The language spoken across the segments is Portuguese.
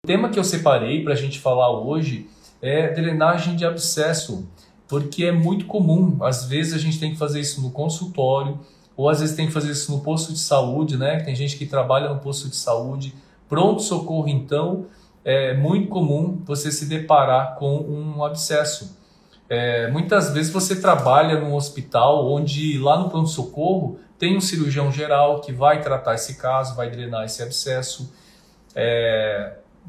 O tema que eu separei para a gente falar hoje é drenagem de abscesso, porque é muito comum. Às vezes a gente tem que fazer isso no consultório, ou às vezes tem que fazer isso no posto de saúde, né? Tem gente que trabalha no posto de saúde. Pronto-socorro, então, é muito comum você se deparar com um abscesso. Muitas vezes você trabalha num hospital onde lá no pronto-socorro tem um cirurgião geral que vai tratar esse caso, vai drenar esse abscesso.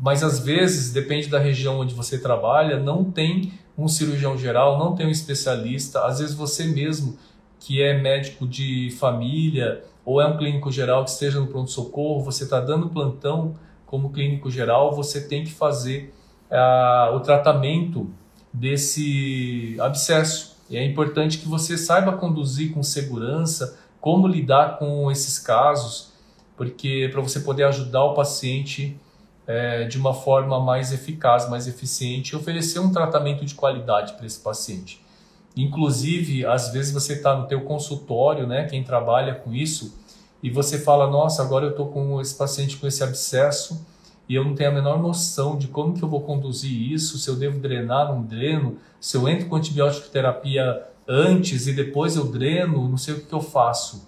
Mas às vezes, depende da região onde você trabalha, não tem um cirurgião geral, não tem um especialista. Às vezes você mesmo, que é médico de família ou é um clínico geral que esteja no pronto-socorro, você está dando plantão como clínico geral, você tem que fazer o tratamento desse abscesso. E é importante que você saiba conduzir com segurança, como lidar com esses casos, porque para você poder ajudar o paciente de uma forma mais eficaz, mais eficiente, e oferecer um tratamento de qualidade para esse paciente. Inclusive, às vezes você está no teu consultório, né, quem trabalha com isso, e você fala, nossa, agora eu estou com esse paciente com esse abscesso, e eu não tenho a menor noção de como que eu vou conduzir isso, se eu devo drenar, não dreno, se eu entro com antibiótico terapia antes e depois eu dreno, não sei o que eu faço.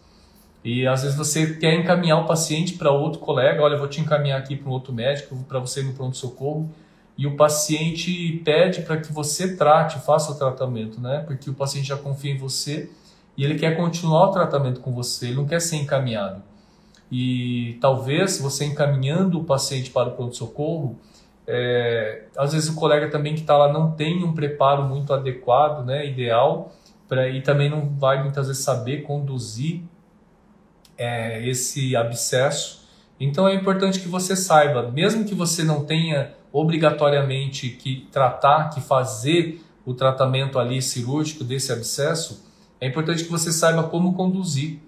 E às vezes você quer encaminhar o paciente para outro colega, olha, eu vou te encaminhar aqui para um outro médico, para você ir no pronto-socorro, e o paciente pede para que você trate, faça o tratamento, né? Porque o paciente já confia em você e ele quer continuar o tratamento com você, ele não quer ser encaminhado. E talvez você encaminhando o paciente para o pronto-socorro, às vezes o colega também que está lá não tem um preparo muito adequado, né, ideal, e também não vai muitas vezes saber conduzir esse abscesso. Então é importante que você saiba, mesmo que você não tenha obrigatoriamente que tratar, que fazer o tratamento ali cirúrgico desse abscesso, é importante que você saiba como conduzir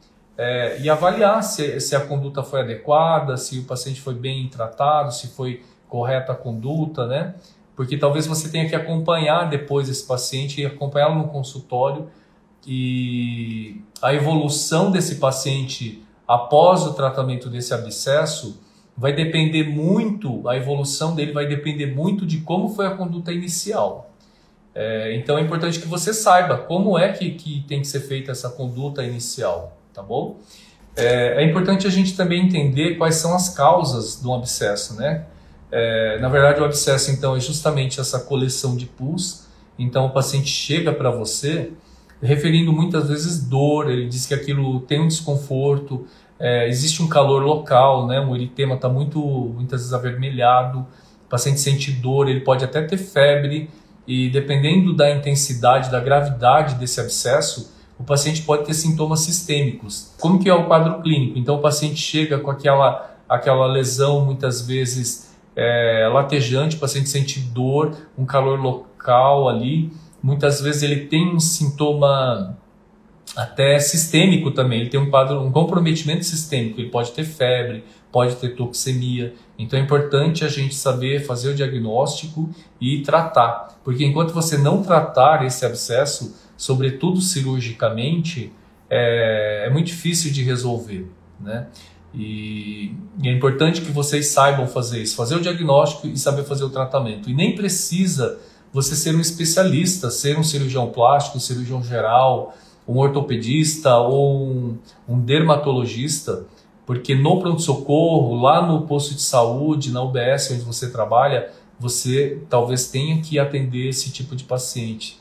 e avaliar se a conduta foi adequada, se o paciente foi bem tratado, se foi correta a conduta, né? Porque talvez você tenha que acompanhar depois esse paciente e acompanhá-lo no consultório, e a evolução desse paciente após o tratamento desse abscesso vai depender muito, a evolução dele vai depender muito de como foi a conduta inicial. Então é importante que você saiba como é que tem que ser feita essa conduta inicial, tá bom? É importante a gente também entender quais são as causas do abscesso, né? Na verdade, o abscesso, então, é justamente essa coleção de pus. Então, o paciente chega para você referindo muitas vezes dor, ele diz que aquilo tem um desconforto, existe um calor local, né? O eritema está muitas vezes avermelhado, o paciente sente dor, ele pode até ter febre, e dependendo da intensidade, da gravidade desse abscesso, o paciente pode ter sintomas sistêmicos. Como que é o quadro clínico? Então o paciente chega com aquela lesão muitas vezes latejante, o paciente sente dor, um calor local ali, muitas vezes ele tem um sintoma até sistêmico também, ele tem um comprometimento sistêmico, ele pode ter febre, pode ter toxemia. Então é importante a gente saber fazer o diagnóstico e tratar, porque enquanto você não tratar esse abscesso, sobretudo cirurgicamente, é muito difícil de resolver, né? E é importante que vocês saibam fazer isso, fazer o diagnóstico e saber fazer o tratamento. E nem precisa você ser um especialista, ser um cirurgião plástico, um cirurgião geral, um ortopedista ou um dermatologista, porque no pronto-socorro, lá no posto de saúde, na UBS onde você trabalha, você talvez tenha que atender esse tipo de paciente.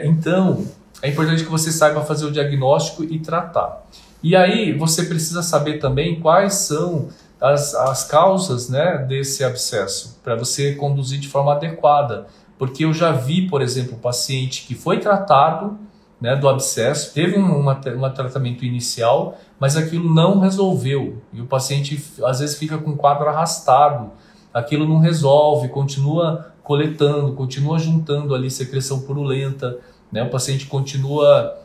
Então, é importante que você saiba fazer o diagnóstico e tratar. E aí, você precisa saber também quais são as causas, né, desse abscesso, para você conduzir de forma adequada. Porque eu já vi, por exemplo, um paciente que foi tratado, né, do abscesso, teve um tratamento inicial, mas aquilo não resolveu. E o paciente, às vezes, fica com um quadro arrastado. Aquilo não resolve, continua coletando, continua juntando ali secreção purulenta, né? O paciente continua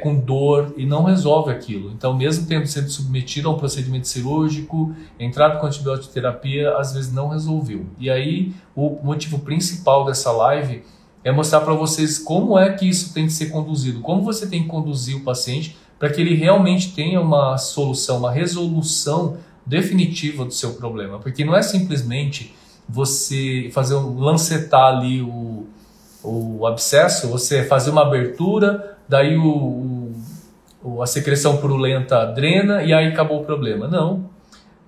com dor e não resolve aquilo. Então, mesmo tendo sido submetido a um procedimento cirúrgico, entrado com antibiótico terapia, às vezes não resolveu. E aí, o motivo principal dessa live é mostrar para vocês como é que isso tem que ser conduzido, como você tem que conduzir o paciente para que ele realmente tenha uma solução, uma resolução definitiva do seu problema. Porque não é simplesmente você fazer lancetar ali o abscesso, você fazer uma abertura, daí a secreção purulenta drena e aí acabou o problema. Não.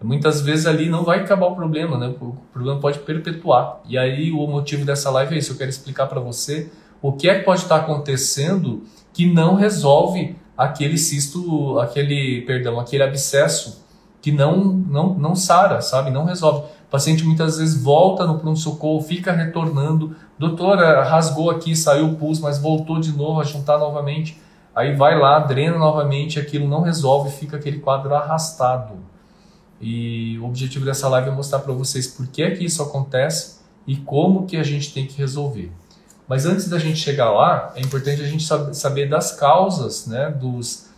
Muitas vezes ali não vai acabar o problema, né? O problema pode perpetuar. E aí o motivo dessa live é isso. Eu quero explicar para você o que é que pode estar acontecendo que não resolve aquele cisto, aquele abscesso que não sara, sabe? Não resolve. O paciente muitas vezes volta no pronto-socorro, fica retornando. Doutora, rasgou aqui, saiu o pus, mas voltou de novo a juntar novamente. Aí vai lá, drena novamente, aquilo não resolve, fica aquele quadro arrastado. E o objetivo dessa live é mostrar para vocês por que é que isso acontece e como que a gente tem que resolver. Mas antes da gente chegar lá, é importante a gente saber das causas, né, dos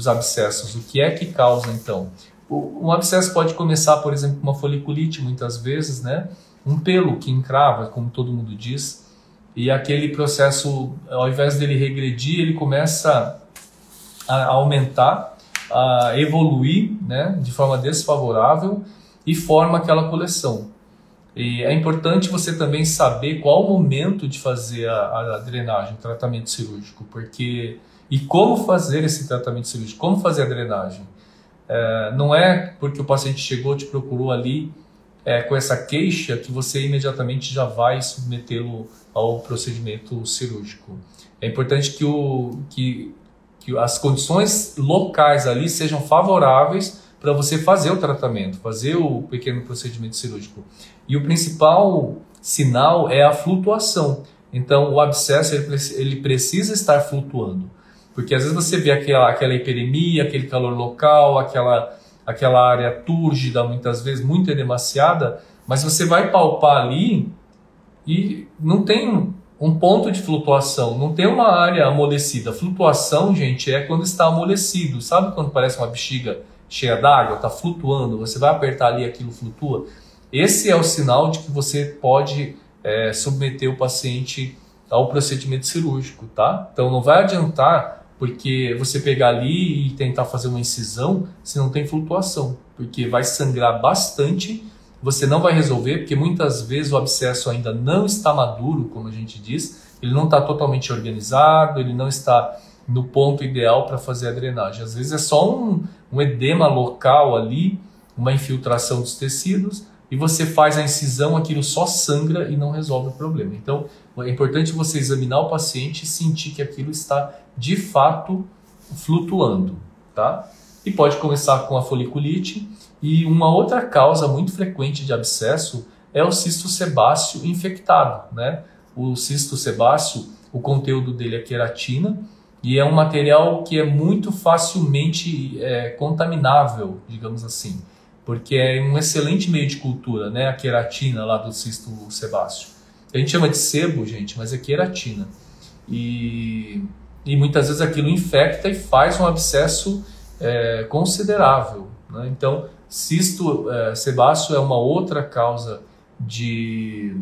abscessos. O que é que causa, então? Um abscesso pode começar, por exemplo, com uma foliculite, muitas vezes, né? Um pelo que encrava, como todo mundo diz, e aquele processo, ao invés dele regredir, ele começa a aumentar, a evoluir, né, de forma desfavorável e forma aquela coleção. E é importante você também saber qual o momento de fazer a drenagem, o tratamento cirúrgico, e como fazer esse tratamento cirúrgico, como fazer a drenagem. Não é porque o paciente chegou, te procurou ali com essa queixa que você imediatamente já vai submetê-lo ao procedimento cirúrgico. É importante que as condições locais ali sejam favoráveis para você fazer o tratamento, fazer o pequeno procedimento cirúrgico. E o principal sinal é a flutuação. Então, o abscesso ele precisa estar flutuando. Porque às vezes você vê aquela hiperemia, aquele calor local, aquela área túrgida, muitas vezes muito edemaciada, mas você vai palpar ali e não tem um ponto de flutuação, não tem uma área amolecida. Flutuação, gente, é quando está amolecido. Sabe quando parece uma bexiga cheia d'água, está flutuando, você vai apertar ali e aquilo flutua? Esse é o sinal de que você pode submeter o paciente ao procedimento cirúrgico, tá? Então não vai adiantar porque você pegar ali e tentar fazer uma incisão se não tem flutuação, porque vai sangrar bastante, você não vai resolver, porque muitas vezes o abscesso ainda não está maduro, como a gente diz, ele não está totalmente organizado, ele não está no ponto ideal para fazer a drenagem. Às vezes é só um edema local ali, uma infiltração dos tecidos, e você faz a incisão, aquilo só sangra e não resolve o problema. Então, é importante você examinar o paciente e sentir que aquilo está, de fato, flutuando, tá? E pode começar com a foliculite. E uma outra causa muito frequente de abscesso é o cisto sebáceo infectado, né? O cisto sebáceo, o conteúdo dele é queratina, e é um material que é muito facilmente contaminável, digamos assim, porque é um excelente meio de cultura, né? A queratina lá do cisto sebáceo. A gente chama de sebo, gente, mas é queratina. E muitas vezes aquilo infecta e faz um abscesso considerável, né? Então, cisto sebáceo é uma outra causa de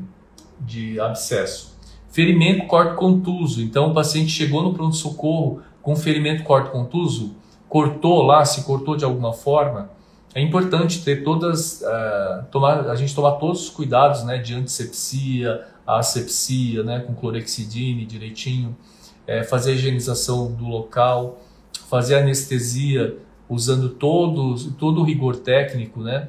abscesso. Ferimento corto-contuso. Então, o paciente chegou no pronto-socorro com ferimento corto-contuso, se cortou de alguma forma. É importante ter a gente tomar todos os cuidados, né, de antisepsia, asepsia, né, com clorexidine direitinho, fazer a higienização do local, fazer anestesia usando todo o rigor técnico, né,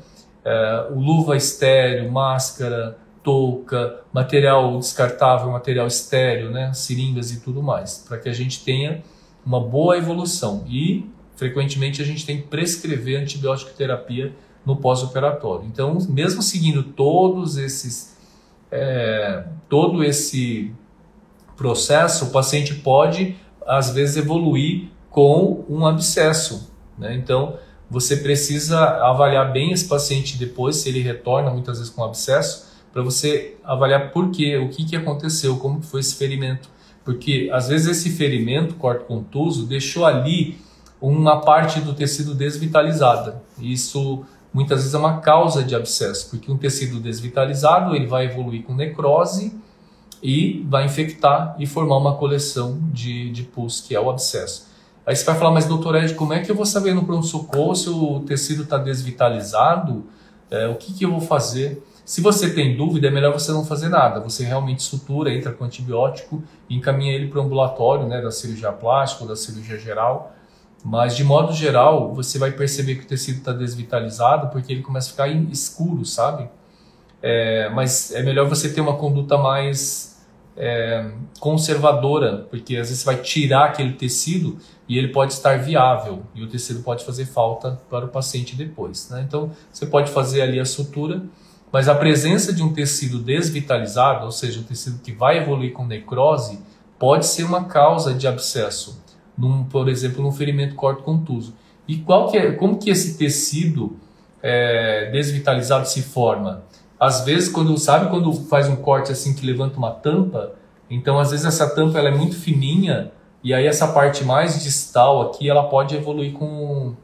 luva estéreo, máscara, touca, material descartável, material estéreo, né, seringas e tudo mais, para que a gente tenha uma boa evolução. E frequentemente a gente tem que prescrever antibiótico terapia no pós-operatório. Então, mesmo seguindo todo esse processo, o paciente pode, às vezes, evoluir com um abscesso, né? Então, você precisa avaliar bem esse paciente depois, se ele retorna muitas vezes com abscesso, para você avaliar por quê, o que aconteceu, como foi esse ferimento. Porque, às vezes, esse ferimento corto-contuso deixou ali uma parte do tecido desvitalizada. Isso muitas vezes é uma causa de abscesso, porque um tecido desvitalizado ele vai evoluir com necrose e vai infectar e formar uma coleção de pus, que é o abscesso. Aí você vai falar, mas doutor Ed, como é que eu vou saber no pronto-socorro se o tecido está desvitalizado? O que eu vou fazer? Se você tem dúvida, é melhor você não fazer nada. Você realmente sutura, entra com antibiótico e encaminha ele para o ambulatório, né, da cirurgia plástica ou da cirurgia geral. Mas, de modo geral, você vai perceber que o tecido está desvitalizado porque ele começa a ficar escuro, sabe? Mas é melhor você ter uma conduta mais conservadora, porque às vezes você vai tirar aquele tecido e ele pode estar viável e o tecido pode fazer falta para o paciente depois, né? Então, você pode fazer ali a sutura, mas a presença de um tecido desvitalizado, ou seja, um tecido que vai evoluir com necrose, pode ser uma causa de abscesso, por exemplo, num ferimento corto-contuso. E como que esse tecido desvitalizado se forma? Às vezes, quando faz um corte assim que levanta uma tampa, então às vezes essa tampa ela é muito fininha e aí essa parte mais distal aqui ela pode evoluir com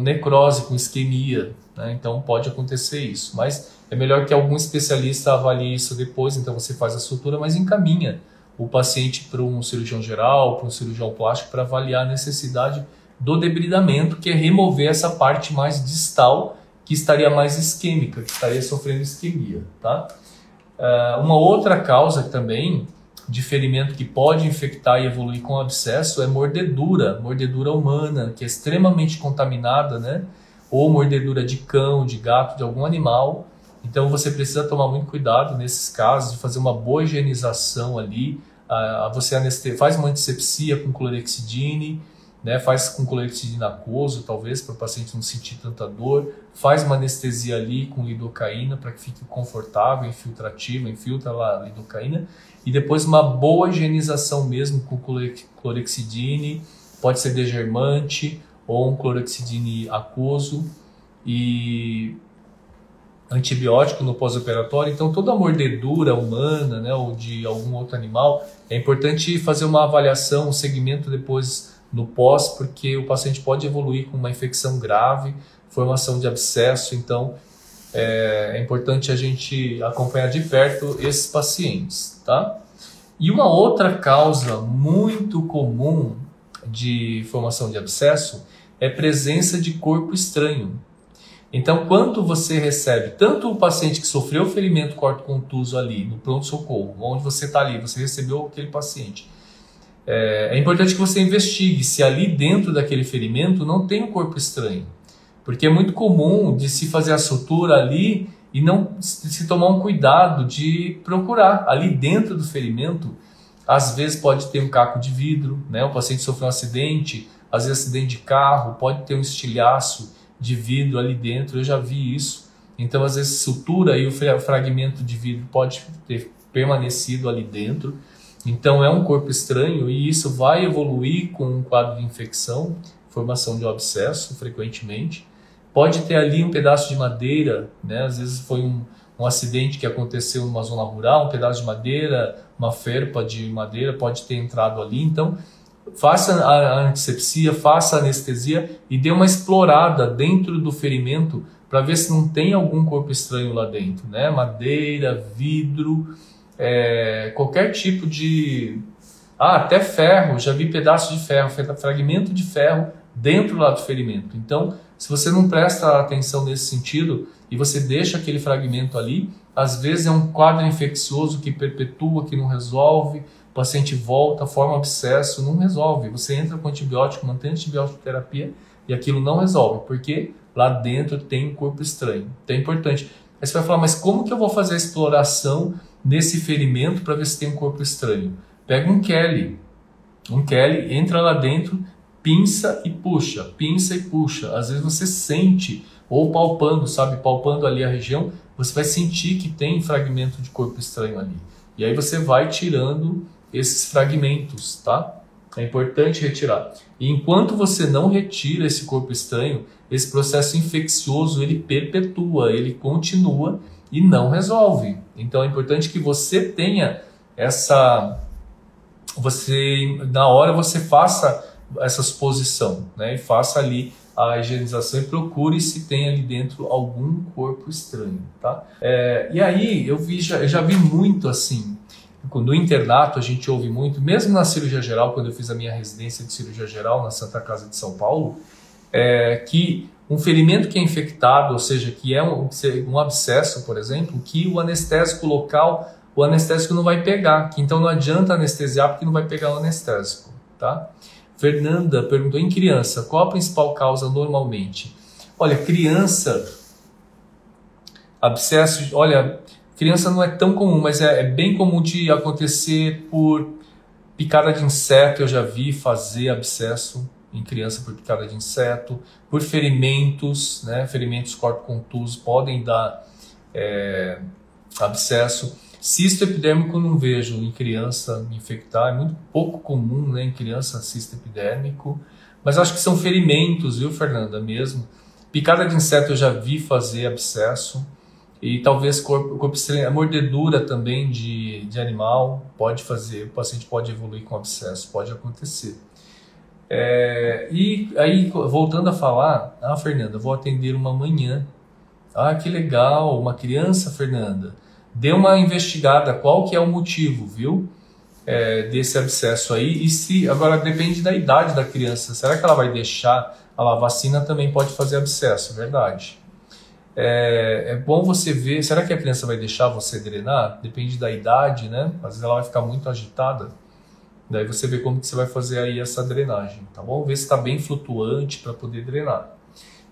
necrose, com isquemia, né? Então pode acontecer isso, mas é melhor que algum especialista avalie isso depois. Então você faz a sutura, mas encaminha o paciente para um cirurgião geral, para um cirurgião plástico para avaliar a necessidade do debridamento, que é remover essa parte mais distal que estaria mais isquêmica, que estaria sofrendo isquemia, tá? Uma outra causa também de ferimento que pode infectar e evoluir com abscesso é mordedura humana, que é extremamente contaminada, né? Ou mordedura de cão, de gato, de algum animal. Então você precisa tomar muito cuidado nesses casos, de fazer uma boa higienização ali. Você faz uma antisepsia com clorexidine, né? Faz com clorexidina aquoso, talvez, para o paciente não sentir tanta dor. Faz uma anestesia ali com lidocaína para que fique confortável, infiltrativa, infiltra lá a lidocaína. E depois uma boa higienização mesmo com clorexidine, pode ser degermante ou um clorexidine aquoso e antibiótico no pós-operatório. Então toda a mordedura humana, né, ou de algum outro animal, é importante fazer uma avaliação, um segmento depois no pós, porque o paciente pode evoluir com uma infecção grave, formação de abscesso. Então é importante a gente acompanhar de perto esses pacientes, tá? E uma outra causa muito comum de formação de abscesso é presença de corpo estranho. Então, quando você recebe tanto o paciente que sofreu ferimento corto-contuso ali no pronto-socorro, onde você está ali, você recebeu aquele paciente, é importante que você investigue se ali dentro daquele ferimento não tem um corpo estranho. Porque é muito comum de se fazer a sutura ali e não se tomar um cuidado de procurar. Ali dentro do ferimento, às vezes pode ter um caco de vidro, né? O paciente sofreu um acidente, às vezes acidente de carro, pode ter um estilhaço de vidro ali dentro, eu já vi isso. Então, às vezes, sutura e o fragmento de vidro pode ter permanecido ali dentro. Então, é um corpo estranho e isso vai evoluir com um quadro de infecção, formação de um abscesso, frequentemente. Pode ter ali um pedaço de madeira, né? Às vezes foi um acidente que aconteceu numa zona rural, um pedaço de madeira, uma ferpa de madeira pode ter entrado ali. Então, faça a antisepsia, faça a anestesia e dê uma explorada dentro do ferimento para ver se não tem algum corpo estranho lá dentro, né? Madeira, vidro, qualquer tipo de... até ferro, já vi pedaço de ferro, fragmento de ferro dentro lá do ferimento. Então, se você não presta atenção nesse sentido e você deixa aquele fragmento ali, às vezes é um quadro infeccioso que perpetua, que não resolve, o paciente volta, forma abscesso, não resolve. Você entra com antibiótico, mantém antibiótico terapia e aquilo não resolve, porque lá dentro tem um corpo estranho. Então é importante. Aí você vai falar, mas como que eu vou fazer a exploração nesse ferimento para ver se tem um corpo estranho? Pega um Kelly, entra lá dentro, pinça e puxa, pinça e puxa. Às vezes você sente, ou palpando, sabe, palpando ali a região, você vai sentir que tem fragmento de corpo estranho ali. E aí você vai tirando esses fragmentos, tá? É importante retirar. E enquanto você não retira esse corpo estranho, esse processo infeccioso, ele perpetua, ele continua e não resolve. Então é importante que você tenha na hora você faça essa suposição, né? E faça ali a higienização e procure se tem ali dentro algum corpo estranho, tá? E aí eu já vi muito assim, no internato a gente ouve muito, mesmo na cirurgia geral, quando eu fiz a minha residência de cirurgia geral na Santa Casa de São Paulo, que Um ferimento que é infectado, ou seja, que é um abscesso, por exemplo, que o anestésico local, o anestésico não vai pegar, que então não adianta anestesiar porque não vai pegar o anestésico, tá? Fernanda perguntou, em criança, qual a principal causa normalmente? Olha, criança, abscesso, olha, criança não é tão comum, mas é bem comum de acontecer por picada de inseto, eu já vi fazer abscesso em criança por picada de inseto, por ferimentos, né? Ferimentos corpo-contusos podem dar abscesso. Cisto epidérmico não vejo em criança infectar, é muito pouco comum, né, em criança cisto epidérmico, mas acho que são ferimentos, viu, Fernanda, mesmo. Picada de inseto eu já vi fazer abscesso, e talvez corpo estranho, a mordedura também de animal pode fazer, o paciente pode evoluir com abscesso, pode acontecer. E aí, voltando a falar, Fernanda, vou atender uma manhã. Que legal, uma criança, Fernanda. Dê uma investigada qual que é o motivo, viu? Desse abscesso aí. E se agora depende da idade da criança. Será que ela vai deixar? A vacina também pode fazer abscesso, verdade. É bom você ver. Será que a criança vai deixar você drenar? Depende da idade, né? Às vezes ela vai ficar muito agitada. Daí você vê como que você vai fazer aí essa drenagem, tá bom? Ver se está bem flutuante para poder drenar.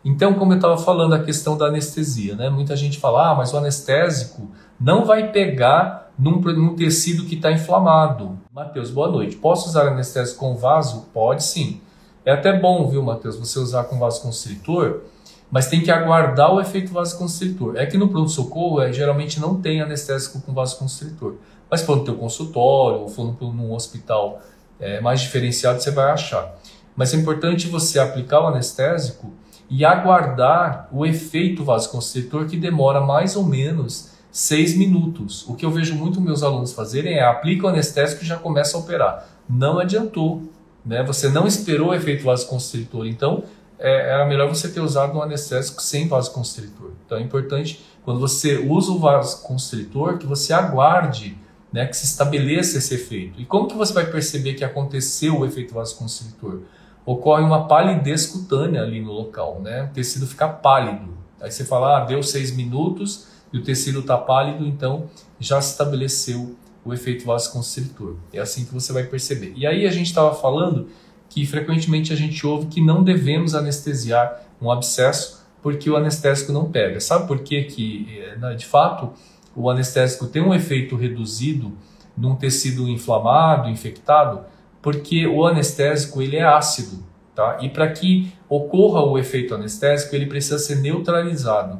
Então, como eu estava falando, a questão da anestesia, né? Muita gente fala, mas o anestésico não vai pegar num tecido que está inflamado. Matheus, boa noite. Posso usar anestésico com vaso? Pode sim. É até bom, viu, Matheus, você usar com vasoconstritor, mas tem que aguardar o efeito vasoconstritor. É que no pronto-socorro, geralmente não tem anestésico com vasoconstritor. Mas se for no teu consultório, ou for num hospital mais diferenciado, você vai achar. Mas é importante você aplicar o anestésico e aguardar o efeito vasoconstritor, que demora mais ou menos 6 minutos. O que eu vejo muito meus alunos fazerem é aplicar o anestésico e já começa a operar. Não adiantou, né? Você não esperou o efeito vasoconstritor, então era melhor você ter usado um anestésico sem vasoconstritor. Então é importante, quando você usa o vasoconstritor, que você aguarde, né, que se estabeleça esse efeito. E como que você vai perceber que aconteceu o efeito vasoconstritor? Ocorre uma palidez cutânea ali no local, né? O tecido fica pálido. Aí você fala, deu 6 minutos e o tecido está pálido, então já se estabeleceu o efeito vasoconstritor. É assim que você vai perceber. E aí a gente estava falando que frequentemente a gente ouve que não devemos anestesiar um abscesso porque o anestésico não pega. Sabe por quê que, de fato, o anestésico tem um efeito reduzido num tecido inflamado, infectado? Porque o anestésico ele é ácido, tá? E para que ocorra o efeito anestésico, ele precisa ser neutralizado.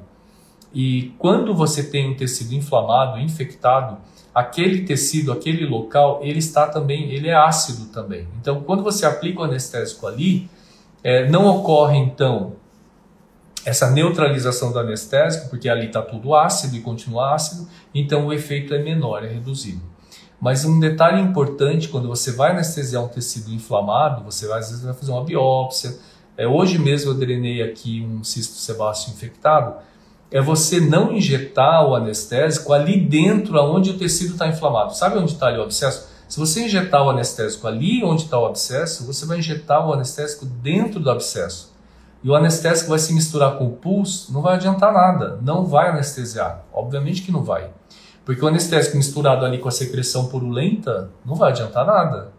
E quando você tem um tecido inflamado, infectado, aquele tecido, aquele local, ele é ácido também. Então, quando você aplica o anestésico ali, não ocorre então essa neutralização do anestésico, porque ali está tudo ácido e continua ácido, então o efeito é menor, é reduzido. Mas um detalhe importante, quando você vai anestesiar um tecido inflamado, às vezes vai fazer uma biópsia. Hoje mesmo eu drenei aqui um cisto sebáceo infectado, é você não injetar o anestésico ali dentro onde o tecido está inflamado. Sabe onde está ali o abscesso? Se você injetar o anestésico ali onde está o abscesso, você vai injetar o anestésico dentro do abscesso. E o anestésico vai se misturar com o pulso, não vai adiantar nada, não vai anestesiar. Obviamente que não vai. Porque o anestésico misturado ali com a secreção purulenta não vai adiantar nada.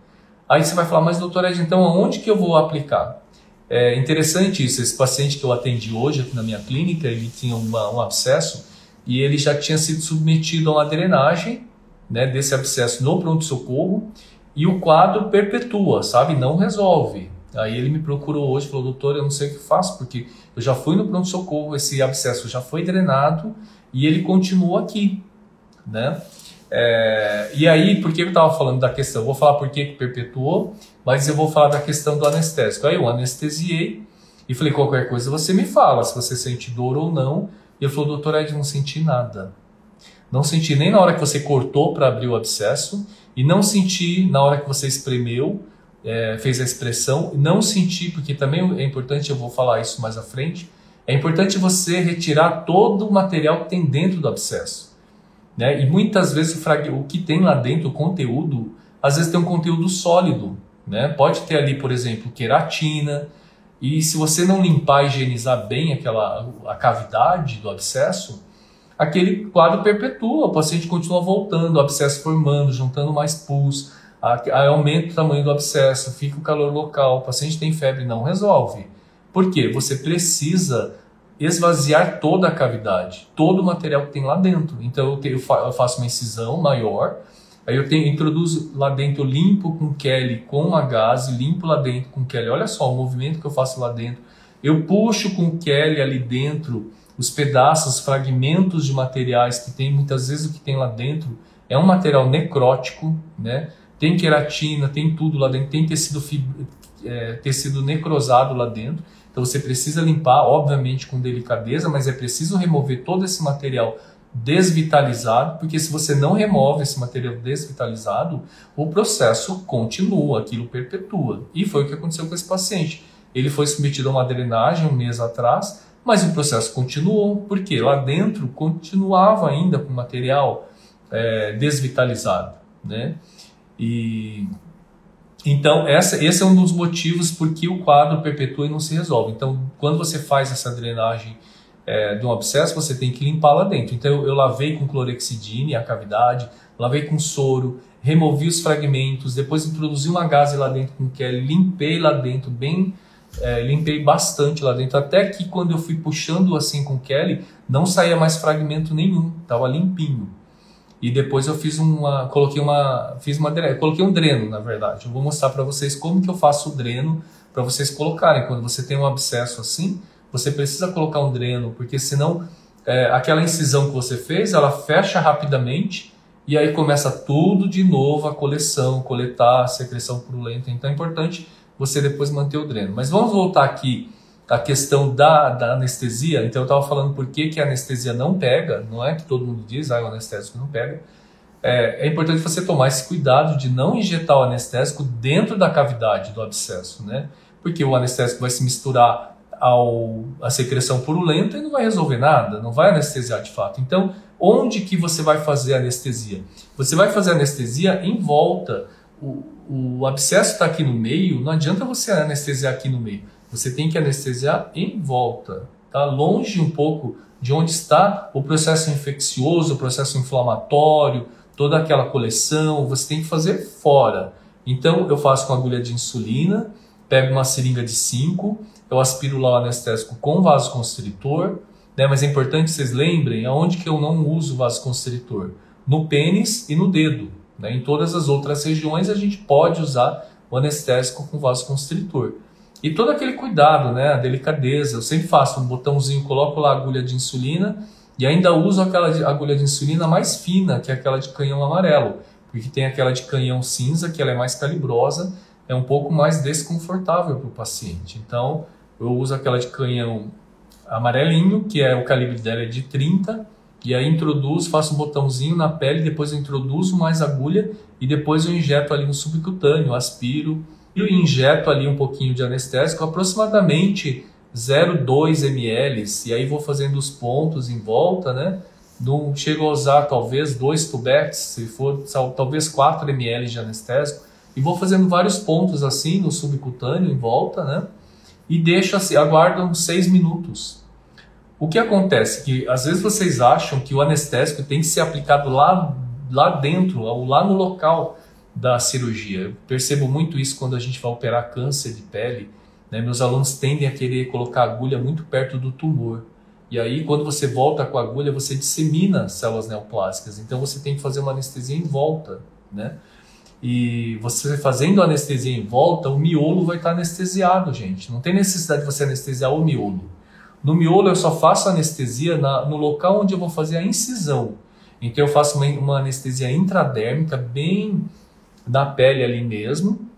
Aí você vai falar, mas doutor Ed, então aonde que eu vou aplicar? É interessante isso, esse paciente que eu atendi hoje aqui na minha clínica, ele tinha um abscesso e ele já tinha sido submetido a uma drenagem, né, desse abscesso no pronto-socorro e o quadro perpetua, sabe? Não resolve. Aí ele me procurou hoje e falou, doutor, eu não sei o que faço, porque eu já fui no pronto-socorro, esse abscesso já foi drenado e ele continua aqui, né? E aí, por que eu estava falando da questão? Eu vou falar por que perpetuou, mas eu vou falar da questão do anestésico. Aí eu anestesiei e falei, qualquer coisa você me fala, se você sente dor ou não. E ele falou, doutor Ed, não senti nada. Não senti nem na hora que você cortou para abrir o abscesso e não senti na hora que você espremeu, fez a expressão, não senti, porque também é importante, eu vou falar isso mais à frente, é importante você retirar todo o material que tem dentro do abscesso. Né? E muitas vezes o que tem lá dentro, o conteúdo, às vezes tem um conteúdo sólido. Né? Pode ter ali, por exemplo, queratina, E se você não limpar e higienizar bem a cavidade do abscesso, aquele quadro perpetua, o paciente continua voltando, o abscesso formando, juntando mais pus, aumenta o tamanho do abscesso, fica o calor local, o paciente tem febre, não resolve. Por quê? Você precisa esvaziar toda a cavidade, todo o material que tem lá dentro. Então eu faço uma incisão maior, aí eu introduzo lá dentro, eu limpo com Kelly com uma gaze, limpo lá dentro com Kelly. Olha só o movimento que eu faço lá dentro. Eu puxo com Kelly ali dentro os pedaços, fragmentos de materiais que tem, muitas vezes o que tem lá dentro é um material necrótico, né? Tem queratina, tem tudo lá dentro, tem tecido necrosado lá dentro. Então você precisa limpar, obviamente com delicadeza, mas é preciso remover todo esse material desvitalizado, porque se você não remove esse material desvitalizado, o processo continua, aquilo perpetua. E foi o que aconteceu com esse paciente. Ele foi submetido a uma drenagem um mês atrás, mas o processo continuou, porque lá dentro continuava ainda com material desvitalizado, né? Então, esse é um dos motivos por que o quadro perpetua e não se resolve. Então, quando você faz essa drenagem de um abscesso, você tem que limpar lá dentro. Então, eu lavei com clorexidine a cavidade, lavei com soro, removi os fragmentos, depois introduzi uma gaze lá dentro com Kelly, limpei lá dentro limpei bastante lá dentro, até que quando eu fui puxando assim com Kelly, não saía mais fragmento nenhum, estava limpinho. E depois eu coloquei um dreno, na verdade. Eu vou mostrar para vocês como que eu faço o dreno para vocês colocarem. Quando você tem um abscesso assim, você precisa colocar um dreno, porque senão aquela incisão que você fez, ela fecha rapidamente e aí começa tudo de novo a coletar a secreção purulenta. Então é importante você depois manter o dreno. Mas vamos voltar aqui à questão da anestesia. Então eu estava falando por que a anestesia não pega, não é que todo mundo diz, o anestésico não pega. É importante você tomar esse cuidado de não injetar o anestésico dentro da cavidade do abscesso, né? Porque o anestésico vai se misturar à secreção purulenta e não vai resolver nada, não vai anestesiar de fato. Então, onde que você vai fazer a anestesia? Você vai fazer a anestesia em volta. O abscesso está aqui no meio, não adianta você anestesiar aqui no meio. Você tem que anestesiar em volta, tá? Longe um pouco de onde está o processo infeccioso, o processo inflamatório, toda aquela coleção, você tem que fazer fora. Então eu faço com agulha de insulina, pego uma seringa de 5, eu aspiro lá o anestésico com vasoconstritor, né? Mas é importante que vocês lembrem aonde que eu não uso vasoconstritor. No pênis e no dedo. Em todas as outras regiões a gente pode usar o anestésico com vasoconstritor. E todo aquele cuidado, né, a delicadeza, eu sempre faço um botãozinho, coloco lá a agulha de insulina e ainda uso aquela agulha de insulina mais fina, que é aquela de canhão amarelo, porque tem aquela de canhão cinza, que ela é mais calibrosa, é um pouco mais desconfortável para o paciente. Então eu uso aquela de canhão amarelinho, que o calibre dela é de 30, e aí faço um botãozinho na pele, depois eu introduzo mais agulha e depois eu injeto ali no subcutâneo, aspiro e injeto ali um pouquinho de anestésico, aproximadamente 0,2 ml, e aí vou fazendo os pontos em volta, né? Não chego a usar talvez 2 tubetes, se for talvez 4 ml de anestésico, e vou fazendo vários pontos assim no subcutâneo em volta, né? E deixo assim, aguardo uns 6 minutos. O que acontece? Que às vezes vocês acham que o anestésico tem que ser aplicado lá dentro, ou lá no local da cirurgia. Eu percebo muito isso quando a gente vai operar câncer de pele, né? Meus alunos tendem a querer colocar a agulha muito perto do tumor. E aí, quando você volta com a agulha, você dissemina células neoplásicas. Então você tem que fazer uma anestesia em volta, né? E você fazendo a anestesia em volta, o miolo vai estar anestesiado, gente. Não tem necessidade de você anestesiar o miolo. No miolo eu só faço anestesia no local onde eu vou fazer a incisão. Então eu faço uma anestesia intradérmica bem na pele ali mesmo,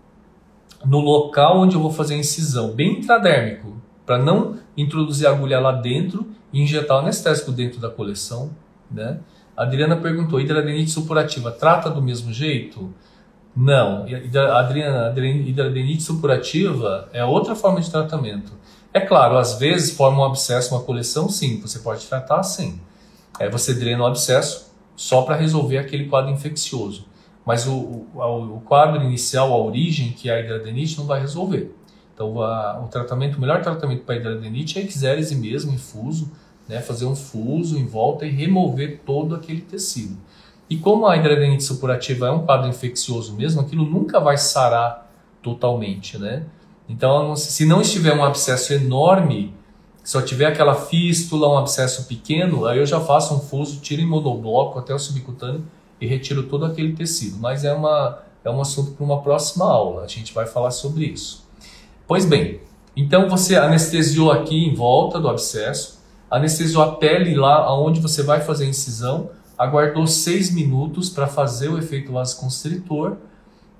no local onde eu vou fazer a incisão, bem intradérmico, para não introduzir a agulha lá dentro e injetar o anestésico dentro da coleção, né? A Adriana perguntou, hidradeniite supurativa trata do mesmo jeito? Não, Adriana, hidradeniite supurativa é outra forma de tratamento. É claro, às vezes forma um abscesso, uma coleção, sim, você pode tratar assim. Você drena o abscesso só para resolver aquele quadro infeccioso. Mas o quadro inicial, a origem, que é a hidradeniite, não vai resolver. Então, o melhor tratamento para hidradeniite é a exérese mesmo, infuso, né? Fazer um fuso em volta e remover todo aquele tecido. E como a hidradeniite supurativa é um quadro infeccioso mesmo, aquilo nunca vai sarar totalmente, né? Então, se não estiver um abscesso enorme, só tiver aquela fístula, um abscesso pequeno, aí eu já faço um fuso, tiro em monobloco até o subcutâneo e retiro todo aquele tecido. Mas é um assunto para uma próxima aula, a gente vai falar sobre isso. Pois bem, então você anestesiou aqui em volta do abscesso, anestesiou a pele lá onde você vai fazer a incisão, aguardou 6 minutos para fazer o efeito vasoconstritor,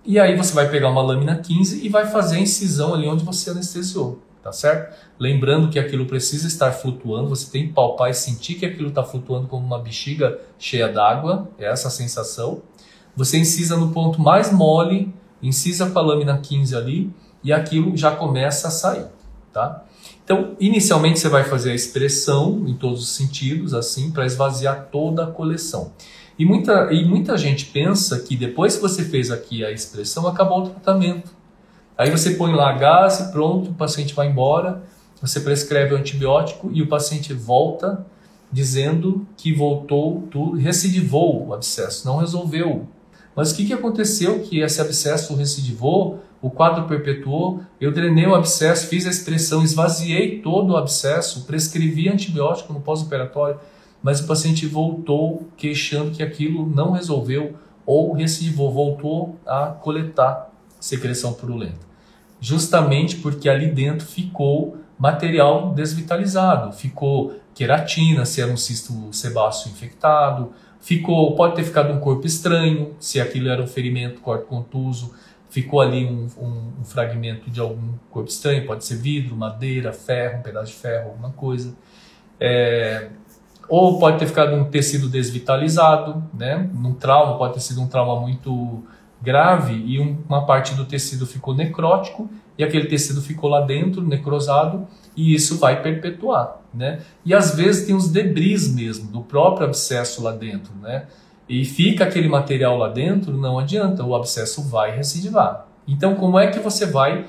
e aí você vai pegar uma lâmina 15 e vai fazer a incisão ali onde você anestesiou, tá certo? Lembrando que aquilo precisa estar flutuando, você tem que palpar e sentir que aquilo está flutuando como uma bexiga cheia d'água, é essa a sensação. Você incisa no ponto mais mole, incisa com a lâmina 15 ali, e aquilo já começa a sair, tá? Então, inicialmente você vai fazer a expressão em todos os sentidos, assim, para esvaziar toda a coleção. E muita gente pensa que depois que você fez aqui a expressão, acabou o tratamento. Aí você põe lá gás e pronto, o paciente vai embora, você prescreve o antibiótico e o paciente volta dizendo que voltou tudo, recidivou o abscesso, não resolveu. Mas o que aconteceu? Que esse abscesso recidivou, o quadro perpetuou, eu drenei o abscesso, fiz a expressão, esvaziei todo o abscesso, prescrevi antibiótico no pós-operatório, mas o paciente voltou queixando que aquilo não resolveu ou recidivou, voltou a coletar secreção purulenta. Justamente porque ali dentro ficou material desvitalizado, ficou queratina, se era um cisto sebáceo infectado, pode ter ficado um corpo estranho, se aquilo era um ferimento corto-contuso, ficou ali um fragmento de algum corpo estranho, pode ser vidro, madeira, ferro, um pedaço de ferro, alguma coisa. Ou pode ter ficado um tecido desvitalizado, né? Num trauma, pode ter sido um trauma muito grave e uma parte do tecido ficou necrótico e aquele tecido ficou lá dentro, necrosado, e isso vai perpetuar, né? E às vezes tem os debris mesmo, do próprio abscesso lá dentro, né? E fica aquele material lá dentro, não adianta, o abscesso vai recidivar. Então, como é que você vai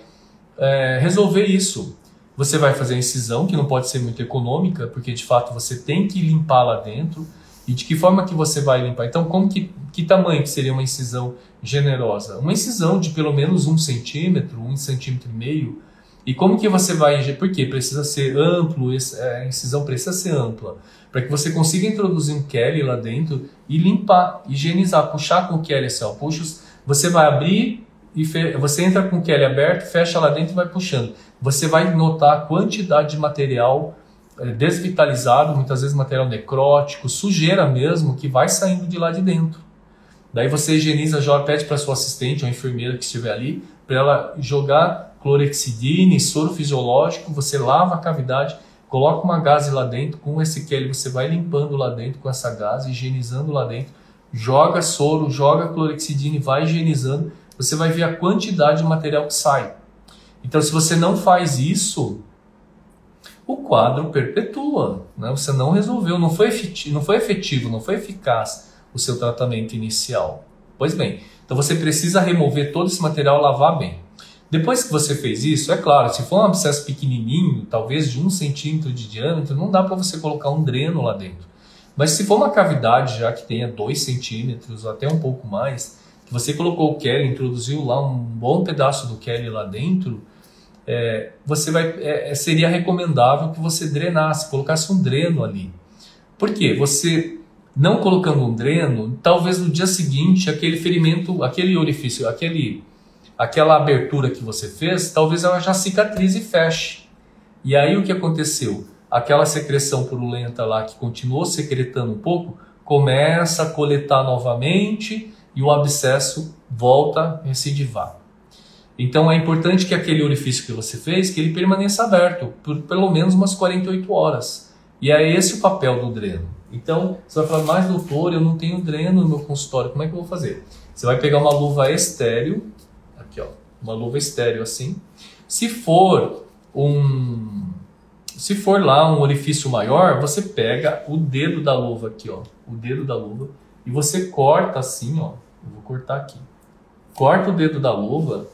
resolver isso? Você vai fazer a incisão, que não pode ser muito econômica, porque de fato você tem que limpar lá dentro. E de que forma que você vai limpar? Então, que tamanho que seria uma incisão generosa? Uma incisão de pelo menos 1 centímetro, 1,5 centímetros. E como que você vai... Porque precisa ser amplo, a incisão precisa ser ampla, para que você consiga introduzir um Kelly lá dentro e limpar, higienizar, puxar com o Kelly assim, ó, você vai abrir e você entra com o Kelly aberto, fecha lá dentro e vai puxando. Você vai notar a quantidade de material desvitalizado, muitas vezes material necrótico, sujeira mesmo, que vai saindo de lá de dentro. Daí você higieniza, pede para sua assistente ou enfermeira que estiver ali, para ela jogar clorexidine, soro fisiológico, você lava a cavidade, coloca uma gaze lá dentro, com esse Kelly você vai limpando lá dentro com essa gaze, higienizando lá dentro, joga soro, joga clorexidine, vai higienizando, você vai ver a quantidade de material que sai. Então, se você não faz isso, o quadro perpetua, né? Você não resolveu, não foi efetivo, não foi eficaz o seu tratamento inicial. Pois bem, então você precisa remover todo esse material, lavar bem. Depois que você fez isso, é claro, se for um abscesso pequenininho, talvez de 1 centímetro de diâmetro, não dá para você colocar um dreno lá dentro. Mas se for uma cavidade já que tenha 2 centímetros, até um pouco mais, que você colocou o Kelly, introduziu lá um bom pedaço do Kelly lá dentro, seria recomendável que você drenasse, colocasse um dreno ali. Por quê? Você não colocando um dreno, talvez no dia seguinte aquele ferimento, aquele orifício, aquela abertura que você fez, talvez ela já cicatrize e feche. E aí o que aconteceu? Aquela secreção purulenta lá que continuou secretando um pouco, começa a coletar novamente e o abscesso volta a recidivar. Então é importante que aquele orifício que você fez, que ele permaneça aberto por pelo menos umas 48 horas. E é esse o papel do dreno. Então você vai falar, mas doutor, eu não tenho dreno no meu consultório, como é que eu vou fazer? Você vai pegar uma luva estéril, aqui ó, uma luva estéril assim. Se for lá um orifício maior, você pega o dedo da luva aqui, ó, o dedo da luva, e você corta assim, ó, eu vou cortar aqui. Corta o dedo da luva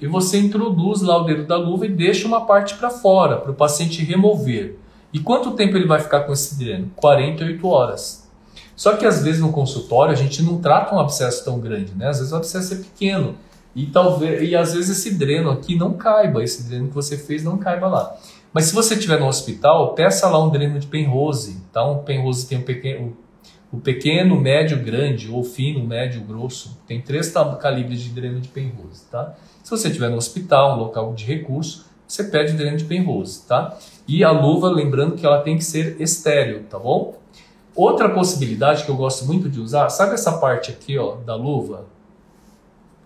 e você introduz lá o dedo da luva e deixa uma parte para fora, para o paciente remover. E quanto tempo ele vai ficar com esse dreno? 48 horas. Só que às vezes no consultório a gente não trata um abscesso tão grande, né? Às vezes o abscesso é pequeno e às vezes esse dreno aqui não caiba, esse dreno que você fez não caiba lá. Mas se você estiver no hospital, peça lá um dreno de Penrose, tá? Um Penrose tem o pequeno, médio, grande, ou fino, médio, grosso. Tem 3 calibres de dreno de Penrose, tá? Se você estiver no hospital, um local de recurso, você pede dreno de Penrose, tá? E a luva, lembrando que ela tem que ser estéril, tá bom? Outra possibilidade que eu gosto muito de usar, sabe essa parte aqui, ó, da luva?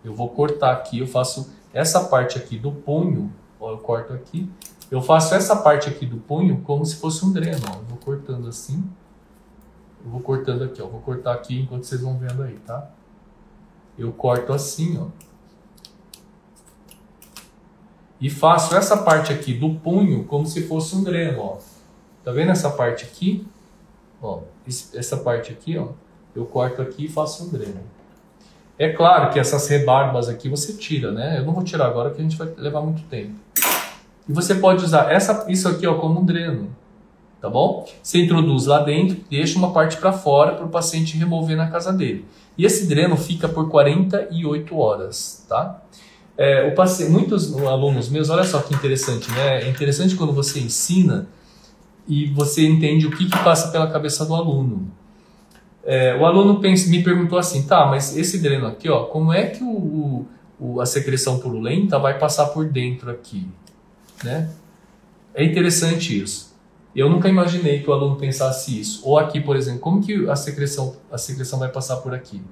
Eu vou cortar aqui, eu faço essa parte aqui do punho, ó, eu corto aqui. Eu faço essa parte aqui do punho como se fosse um dreno, ó. Eu vou cortando assim. Eu vou cortando aqui, ó. Vou cortar aqui enquanto vocês vão vendo aí, tá? Eu corto assim, ó. E faço essa parte aqui do punho como se fosse um dreno, ó. Tá vendo essa parte aqui? Ó, essa parte aqui, ó. Eu corto aqui e faço um dreno. É claro que essas rebarbas aqui você tira, né? Eu não vou tirar agora que a gente vai levar muito tempo. E você pode usar isso aqui, ó, como um dreno. Tá bom? Você introduz lá dentro, deixa uma parte para fora para o paciente remover na casa dele. E esse dreno fica por 48 horas, tá? Muitos alunos meus, olha só que interessante, né? É interessante quando você ensina e você entende o que passa pela cabeça do aluno. O aluno me perguntou assim, tá, mas esse dreno aqui, ó, como é que a secreção purulenta vai passar por dentro aqui, né? É interessante isso. Eu nunca imaginei que o aluno pensasse isso. Ou aqui, por exemplo, como que a secreção vai passar por aqui?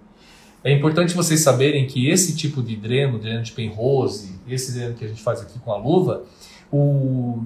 É importante vocês saberem que esse tipo de dreno de Penrose, esse dreno que a gente faz aqui com a luva, o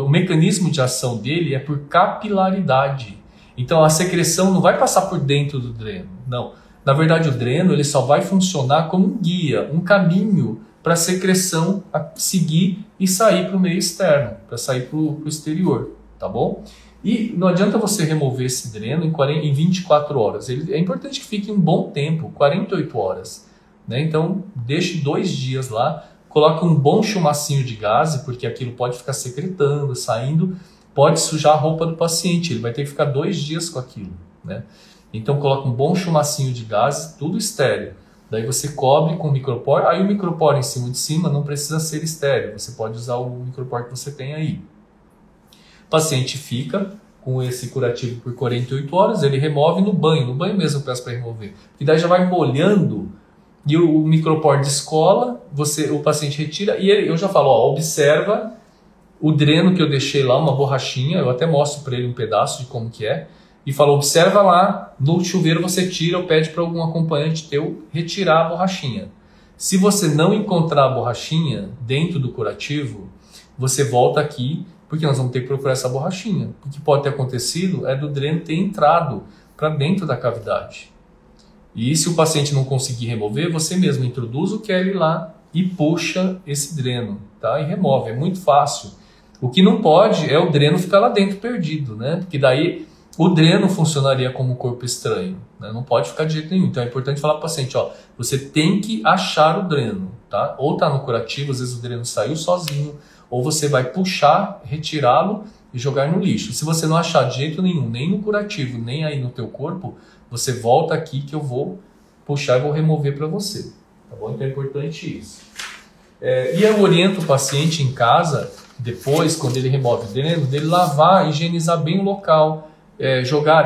mecanismo de ação dele é por capilaridade. Então a secreção não vai passar por dentro do dreno, não. Na verdade o dreno ele só vai funcionar como um guia, um caminho para a secreção seguir e sair para o meio externo, para sair para o exterior, tá bom? E não adianta você remover esse dreno em 24 horas. É importante que fique um bom tempo, 48 horas. Né? Então, deixe 2 dias lá, coloque um bom chumacinho de gaze, porque aquilo pode ficar secretando, saindo, pode sujar a roupa do paciente, ele vai ter que ficar 2 dias com aquilo. Né? Então, coloque um bom chumacinho de gaze, tudo estéreo. Daí você cobre com o micropore, aí o micropore em cima de cima não precisa ser estéreo, você pode usar o micropore que você tem aí. O paciente fica com esse curativo por 48 horas, ele remove no banho mesmo eu peço para remover. E daí já vai molhando e o micropore descola, o paciente retira e eu já falo, ó, observa o dreno que eu deixei lá, uma borrachinha, eu até mostro para ele um pedaço de como que é, e falo, observa lá, no chuveiro você tira ou pede para algum acompanhante teu retirar a borrachinha. Se você não encontrar a borrachinha dentro do curativo, você volta aqui, porque nós vamos ter que procurar essa borrachinha. O que pode ter acontecido é do dreno ter entrado para dentro da cavidade. E se o paciente não conseguir remover, você mesmo introduz o Kelly lá e puxa esse dreno, tá? E remove, é muito fácil. O que não pode é o dreno ficar lá dentro perdido, né? Porque daí o dreno funcionaria como um corpo estranho, né? Não pode ficar de jeito nenhum. Então é importante falar para o paciente, ó, você tem que achar o dreno, tá? Ou tá no curativo, às vezes o dreno saiu sozinho, ou você vai puxar, retirá-lo e jogar no lixo. Se você não achar de jeito nenhum, nem no curativo, nem aí no teu corpo, você volta aqui que eu vou puxar e vou remover para você. Tá bom? Então é importante isso. E eu oriento o paciente em casa, depois, quando ele remove o dreno, dele lavar, higienizar bem o local,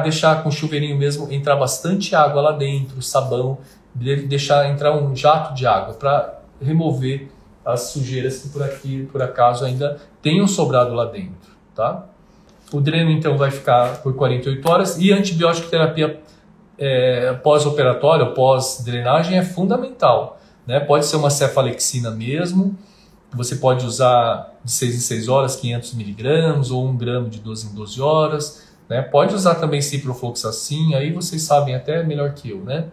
deixar com o chuveirinho mesmo, entrar bastante água lá dentro, sabão, dele deixar entrar um jato de água para remover as sujeiras que por acaso ainda tenham sobrado lá dentro, tá? O dreno então vai ficar por 48 horas e a antibiótico terapia pós-operatória, pós-drenagem é fundamental, né? Pode ser uma cefalexina mesmo, você pode usar de 6 em 6 horas 500 mg ou 1 grama de 12 em 12 horas, né? Pode usar também ciprofloxacin, aí vocês sabem até melhor que eu, né?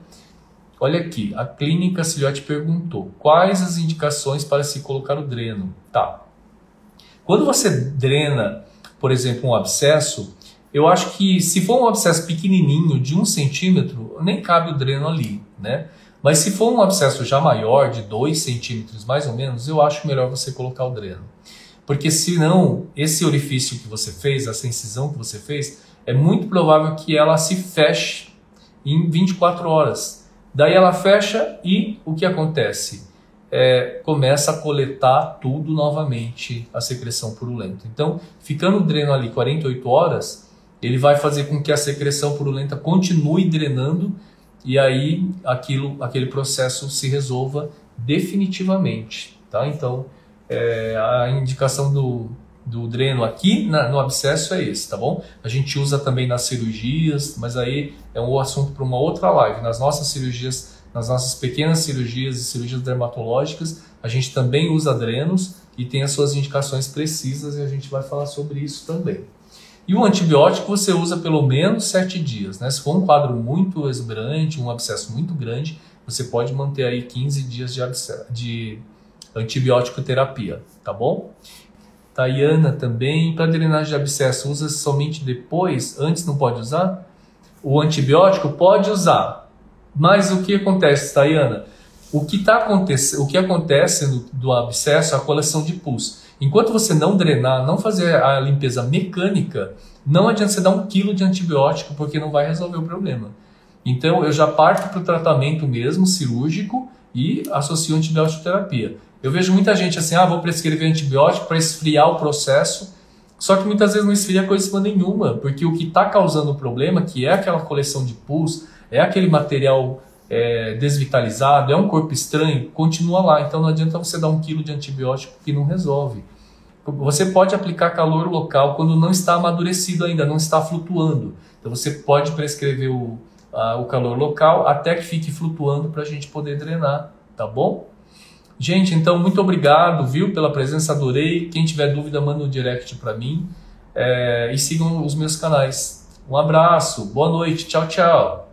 Olha aqui, a clínica Cilhote perguntou, quais as indicações para se colocar o dreno? Tá. Quando você drena, por exemplo, um abscesso, eu acho que se for um abscesso pequenininho, de 1 centímetro, nem cabe o dreno ali, né? Mas se for um abscesso já maior, de 2 centímetros mais ou menos, eu acho melhor você colocar o dreno. Porque senão, esse orifício que você fez, essa incisão que você fez, é muito provável que ela se feche em 24 horas. Daí ela fecha e o que acontece? Começa a coletar tudo novamente, a secreção purulenta. Então, ficando o dreno ali 48 horas, ele vai fazer com que a secreção purulenta continue drenando e aí aquele processo se resolva definitivamente. Tá? Então, a indicação do dreno aqui no abscesso é esse, tá bom? A gente usa também nas cirurgias, mas aí é um assunto para uma outra live. Nas nossas cirurgias, nas nossas pequenas cirurgias e cirurgias dermatológicas, a gente também usa drenos e tem as suas indicações precisas e a gente vai falar sobre isso também. E o antibiótico você usa pelo menos 7 dias, né? Se for um quadro muito exuberante, um abscesso muito grande, você pode manter aí 15 dias de antibiótico terapia, tá bom? Tayana também, para drenagem de abscesso, usa somente depois? Antes não pode usar? O antibiótico pode usar, mas o que acontece, Tayana? O que acontece do abscesso é a coleção de pus. Enquanto você não drenar, não fazer a limpeza mecânica, não adianta você dar 1 quilo de antibiótico, porque não vai resolver o problema. Então eu já parto para o tratamento mesmo, cirúrgico, e associo antibiótico terapia. Eu vejo muita gente assim, vou prescrever antibiótico para esfriar o processo, só que muitas vezes não esfria coisa nenhuma, porque o que está causando o problema, que é aquela coleção de pus, é aquele material desvitalizado, é um corpo estranho, continua lá. Então não adianta você dar 1 quilo de antibiótico que não resolve. Você pode aplicar calor local quando não está amadurecido ainda, não está flutuando. Então você pode prescrever o calor local até que fique flutuando para a gente poder drenar, tá bom? Gente, então muito obrigado, viu, pela presença, adorei. Quem tiver dúvida, manda um direct para mim e sigam os meus canais. Um abraço, boa noite, tchau, tchau.